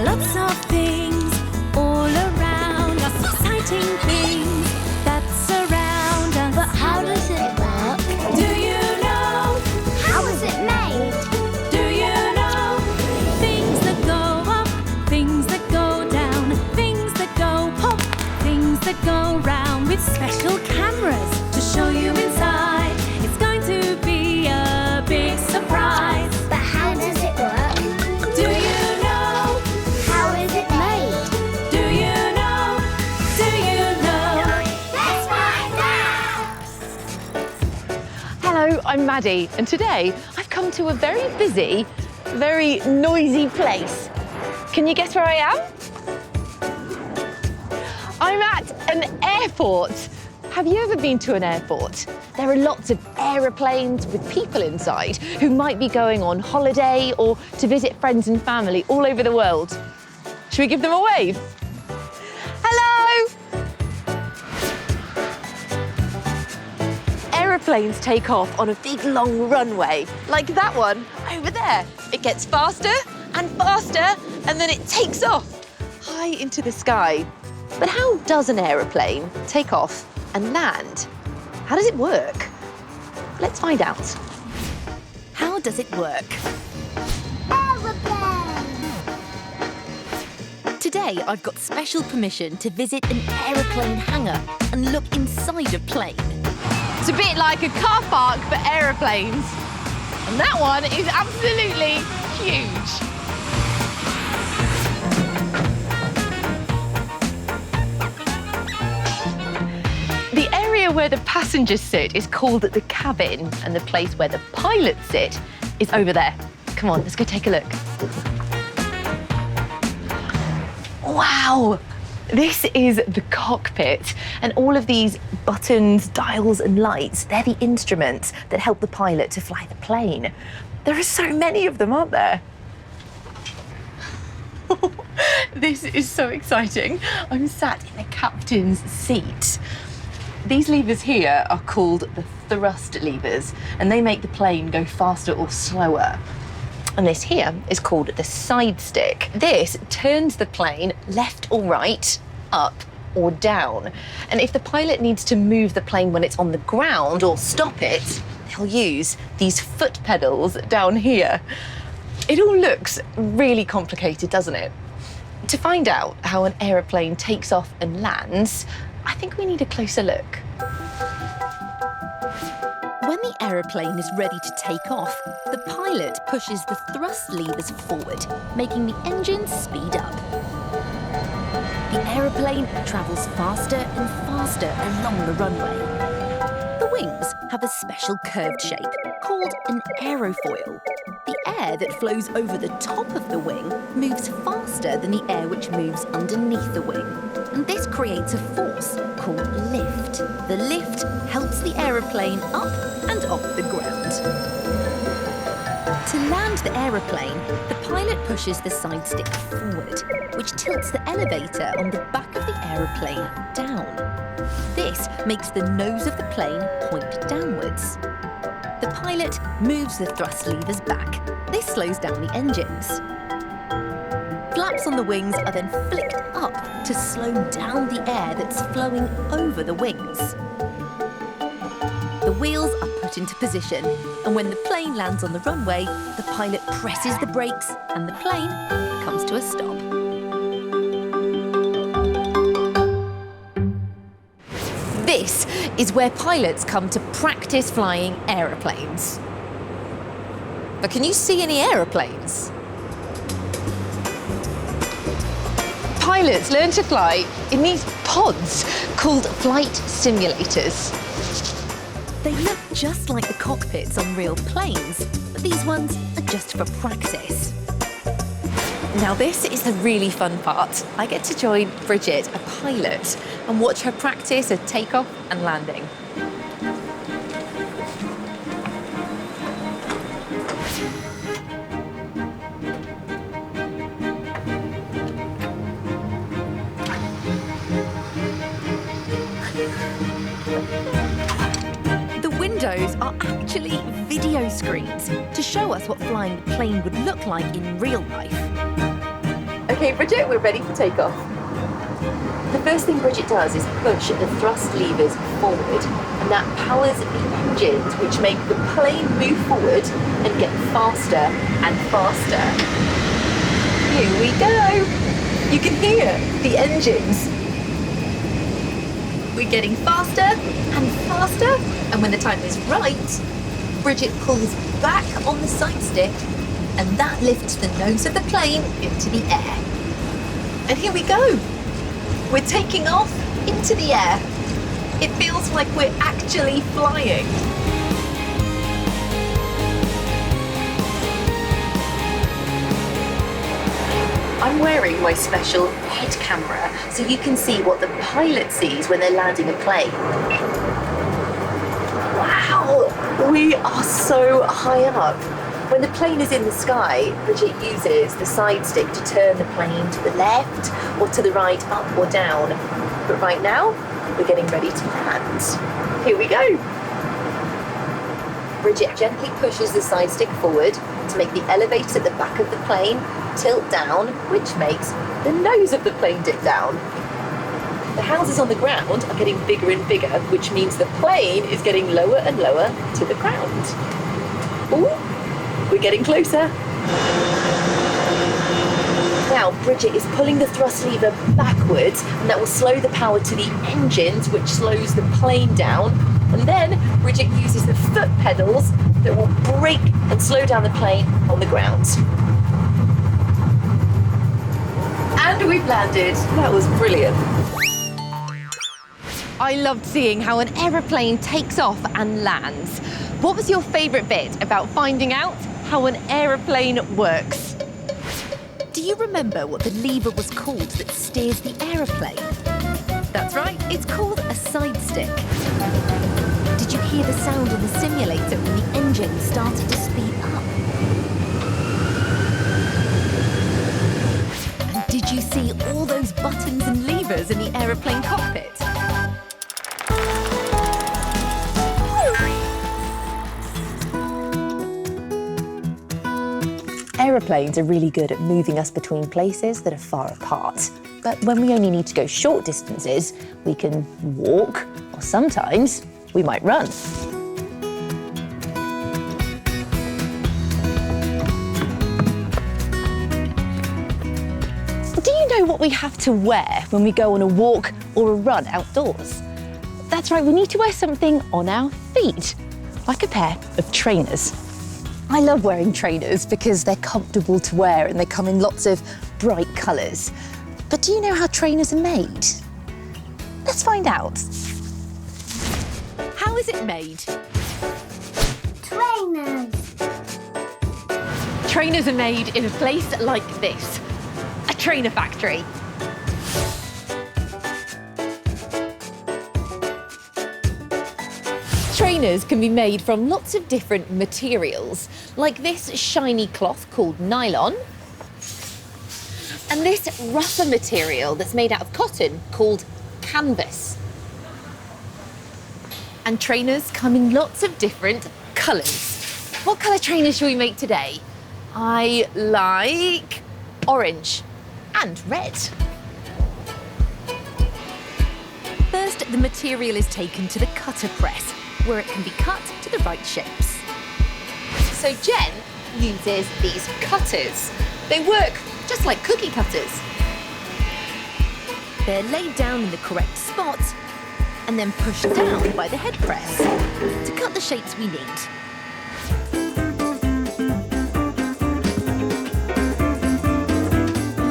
are lots of things all around us, exciting things that surround us. But how does it work? Do you know? How is it made? Do you know? Things that go up, things that go down, things that go pop, things that go round, with special cameras to show you inside. It's going to be a big surprise. But how does it work? Do you know? How is it made? Do you know? Do you know? Let's find out! Hello, I'm Maddie, and today I've come to a very busy, very noisy place. Can you guess where I am? I'm at an airport. Have you ever been to an airport? There are lots of aeroplanes with people inside who might be going on holiday or to visit friends and family all over the world. Should we give them a wave? Hello! Aeroplanes take off on a big long runway, like that one over there. It gets faster and faster, and then it takes off high into the sky. But how does an aeroplane take off and land? How does it work? Let's find out. How does it work? Aeroplane! Today, I've got special permission to visit an aeroplane hangar and look inside a plane. It's a bit like a car park for aeroplanes. And that one is absolutely huge. The area where the passengers sit is called the cabin, and the place where the pilots sit is over there. Come on, let's go take a look. Wow! This is the cockpit, and all of these buttons, dials and lights, they're the instruments that help the pilot to fly the plane. There are so many of them, aren't there? This is so exciting. I'm sat in the captain's seat. These levers here are called the thrust levers, and they make the plane go faster or slower. And this here is called the side stick. This turns the plane left or right, up or down. And if the pilot needs to move the plane when it's on the ground or stop it, they'll use these foot pedals down here. It all looks really complicated, doesn't it? To find out how an aeroplane takes off and lands, I think we need a closer look. When the aeroplane is ready to take off, the pilot pushes the thrust levers forward, making the engines speed up. The aeroplane travels faster and faster along the runway. The wings have a special curved shape called an aerofoil. The air that flows over the top of the wing moves faster than the air which moves underneath the wing. And this creates a force called lift. The lift helps the aeroplane up and off the ground. To land the aeroplane, the pilot pushes the side stick forward, which tilts the elevator on the back of the aeroplane down. This makes the nose of the plane point downwards. The pilot moves the thrust levers back. This slows down the engines. Flaps on the wings are then flicked up to slow down the air that's flowing over the wings. The wheels are put into position, and when the plane lands on the runway, the pilot presses the brakes and the plane comes to a stop. This is where pilots come to practice flying aeroplanes. But can you see any aeroplanes? Pilots learn to fly in these pods called flight simulators. They look just like the cockpits on real planes, but these ones are just for practice. Now this is the really fun part. I get to join Bridget, a pilot, and watch her practice at takeoff and landing. The windows are actually video screens to show us what flying the plane would look like in real life. Okay, Bridget, we're ready for takeoff. The first thing Bridget does is push the thrust levers forward, and that powers the engines, which make the plane move forward and get faster and faster. Here we go. You can hear the engines. We're getting faster and faster, and when the time is right, Bridget pulls back on the side stick, and that lifts the nose of the plane into the air. And here we go. We're taking off into the air. It feels like we're actually flying. I'm wearing my special head camera so you can see what the pilot sees when they're landing a plane. Wow, we are so high up. When the plane is in the sky, Bridget uses the side stick to turn the plane to the left or to the right, up or down. But right now, we're getting ready to land. Here we go. Bridget gently pushes the side stick forward to make the elevator at the back of the plane tilt down, which makes the nose of the plane dip down. The houses on the ground are getting bigger and bigger, which means the plane is getting lower and lower to the ground. Ooh, we're getting closer. Now, Bridget is pulling the thrust lever backwards, and that will slow the power to the engines, which slows the plane down. And then Bridget uses the foot pedals that will brake and slow down the plane on the ground. And we've landed. That was brilliant. I loved seeing how an aeroplane takes off and lands. What was your favourite bit about finding out how an aeroplane works? Do you remember what the lever was called that steers the aeroplane? That's right, it's called a side stick. Did you hear the sound on the simulator when the engine started to speed up? And did you see all those buttons and levers in the aeroplane cockpit? Aeroplanes are really good at moving us between places that are far apart. But when we only need to go short distances, we can walk, or sometimes we might run. Do you know what we have to wear when we go on a walk or a run outdoors? That's right, we need to wear something on our feet, like a pair of trainers. I love wearing trainers because they're comfortable to wear and they come in lots of bright colours. But do you know how trainers are made? Let's find out. How is it made? Trainers. Trainers are made in a place like this, a trainer factory. Trainers can be made from lots of different materials, like this shiny cloth called nylon, and this rougher material that's made out of cotton called canvas. And trainers come in lots of different colours. What colour trainers shall we make today? I like orange and red. First, the material is taken to the cutter press, where it can be cut to the right shapes. So Jen uses these cutters. They work just like cookie cutters. They're laid down in the correct spot and then pushed down by the head press to cut the shapes we need.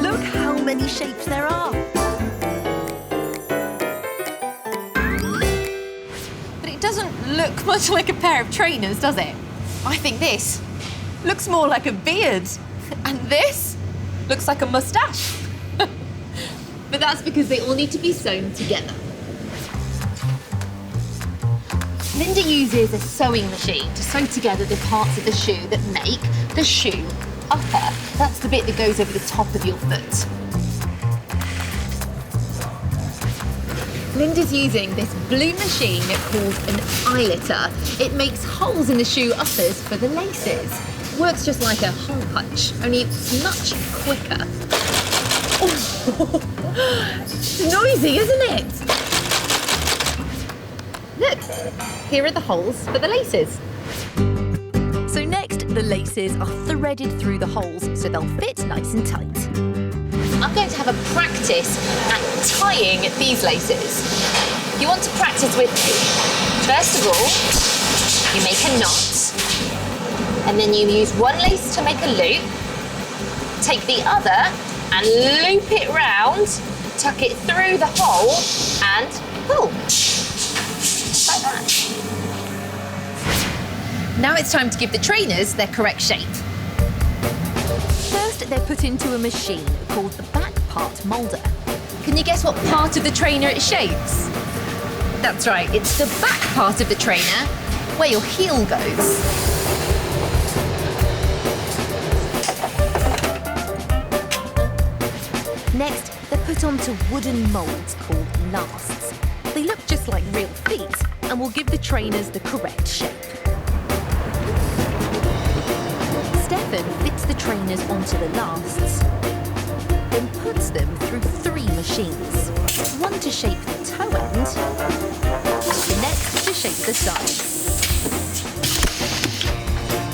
Look how many shapes there are. Doesn't look much like a pair of trainers, does it? I think this looks more like a beard, and this looks like a moustache. But that's because they all need to be sewn together. Linda uses a sewing machine to sew together the parts of the shoe that make the shoe upper. That's the bit that goes over the top of your foot. Linda's using this blue machine called an eyeliner. It makes holes in the shoe uppers for the laces. Works just like a hole punch, only much quicker. It's noisy, isn't it? Look, here are the holes for the laces. So next, the laces are threaded through the holes so they'll fit nice and tight. I'm going to have a practice at tying these laces. You want to practice with me. First of all, you make a knot, and then you use one lace to make a loop, take the other and loop it round, tuck it through the hole and pull. Like that. Now it's time to give the trainers their correct shape. First, they're put into a machine called the back part moulder. Can you guess what part of the trainer it shapes? That's right, it's the back part of the trainer where your heel goes. Next, they're put onto wooden moulds called lasts. They look just like real feet and will give the trainers the correct shape. Stefan fits the trainers onto the lasts, then puts them through 3 machines. One to shape the toe end, the next to shape the sides.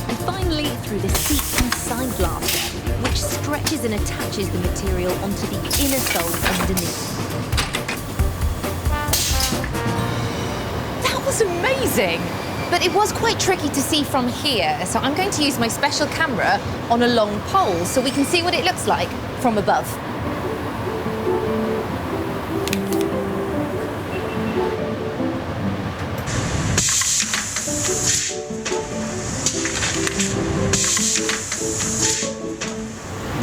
And finally through the seat and side laster, which stretches and attaches the material onto the inner sole underneath. That was amazing! But it was quite tricky to see from here, so I'm going to use my special camera on a long pole so we can see what it looks like from above.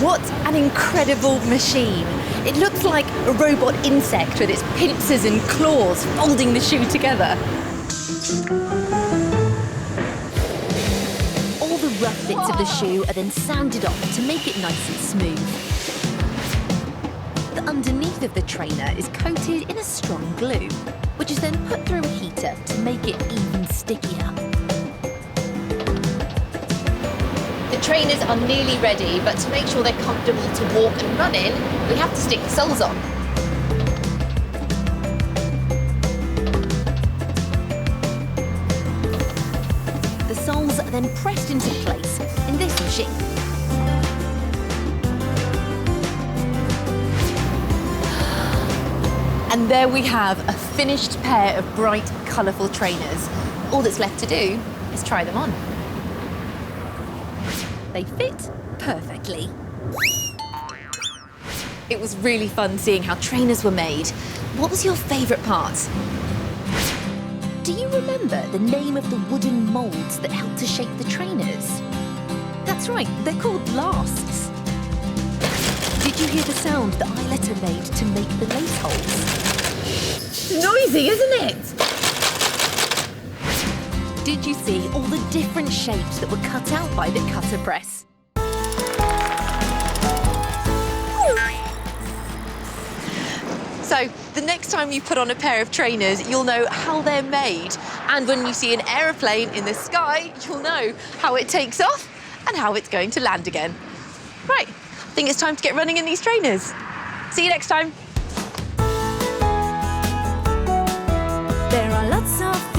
What an incredible machine! It looks like a robot insect with its pincers and claws folding the shoe together. All the rough bits of the shoe are then sanded off to make it nice and smooth. The underneath of the trainer is coated in a strong glue, which is then put through a heater to make it even stickier. The trainers are nearly ready, but to make sure they're comfortable to walk and run in, we have to stick the soles on. The soles are then pressed into place in this machine. And there we have a finished pair of bright, colourful trainers. All that's left to do is try them on. They fit perfectly. It was really fun seeing how trainers were made. What was your favourite part? Do you remember the name of the wooden moulds that help to shape the trainers? That's right, they're called lasts. Did you hear the sound that Eyeletta made to make the lace holes? Noisy, isn't it? Did you see all the different shapes that were cut out by the cutter press? So, the next time you put on a pair of trainers, you'll know how they're made. And when you see an aeroplane in the sky, you'll know how it takes off and how it's going to land again. Right, I think it's time to get running in these trainers. See you next time. There are lots of